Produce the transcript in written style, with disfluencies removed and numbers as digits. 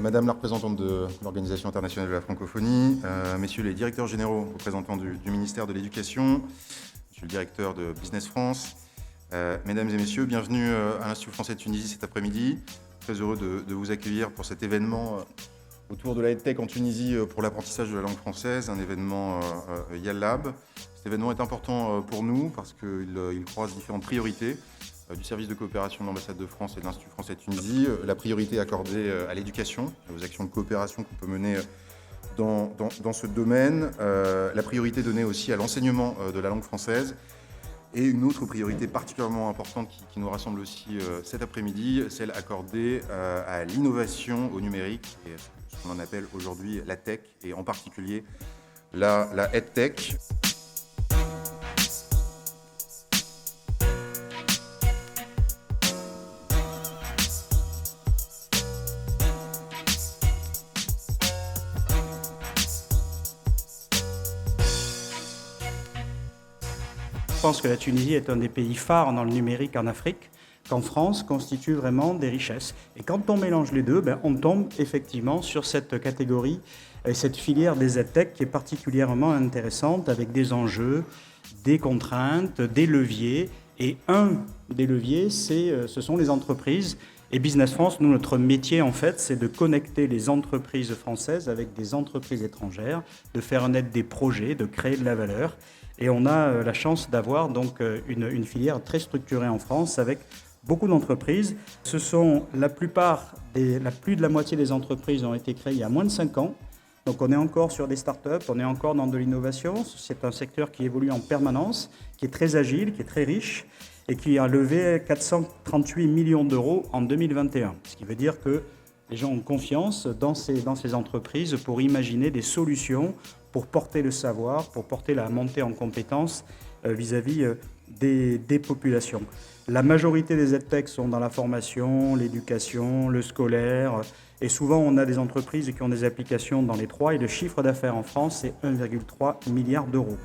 Madame la représentante de l'Organisation internationale de la francophonie, messieurs les directeurs généraux représentants du ministère de l'Éducation, monsieur le directeur de Business France, mesdames et messieurs, bienvenue à l'Institut français de Tunisie cet après-midi. Très heureux de vous accueillir pour cet événement autour de la EdTech en Tunisie pour l'apprentissage de la langue française, un événement YALLAB. Cet événement est important pour nous parce qu'il croise différentes priorités du service de coopération de l'ambassade de France et de l'Institut français de Tunisie, la priorité accordée à l'éducation, aux actions de coopération qu'on peut mener dans ce domaine, la priorité donnée aussi à l'enseignement de la langue française, et une autre priorité particulièrement importante qui nous rassemble aussi cet après-midi, celle accordée à l'innovation au numérique, et ce qu'on appelle aujourd'hui la tech, et en particulier la EdTech. Je pense que la Tunisie est un des pays phares dans le numérique en Afrique, qu'en France constitue vraiment des richesses. Et quand on mélange les deux, on tombe effectivement sur cette catégorie et cette filière des EdTech qui est particulièrement intéressante, avec des enjeux, des contraintes, des leviers. Et un des leviers, ce sont les entreprises. Et Business France, nous, notre métier, en fait, c'est de connecter les entreprises françaises avec des entreprises étrangères, de faire naître des projets, de créer de la valeur. Et on a la chance d'avoir donc une filière très structurée en France avec beaucoup d'entreprises. Ce sont plus de la moitié des entreprises ont été créées il y a moins de 5 ans. Donc on est encore sur des startups, on est encore dans de l'innovation. C'est un secteur qui évolue en permanence, qui est très agile, qui est très riche et qui a levé 438 millions d'euros en 2021. Ce qui veut dire que les gens ont confiance dans ces entreprises pour imaginer des solutions, pour porter le savoir, pour porter la montée en compétences vis-à-vis des populations. La majorité des EdTech sont dans la formation, l'éducation, le scolaire, et souvent on a des entreprises qui ont des applications dans les trois, et le chiffre d'affaires en France, c'est 1,3 milliard d'euros.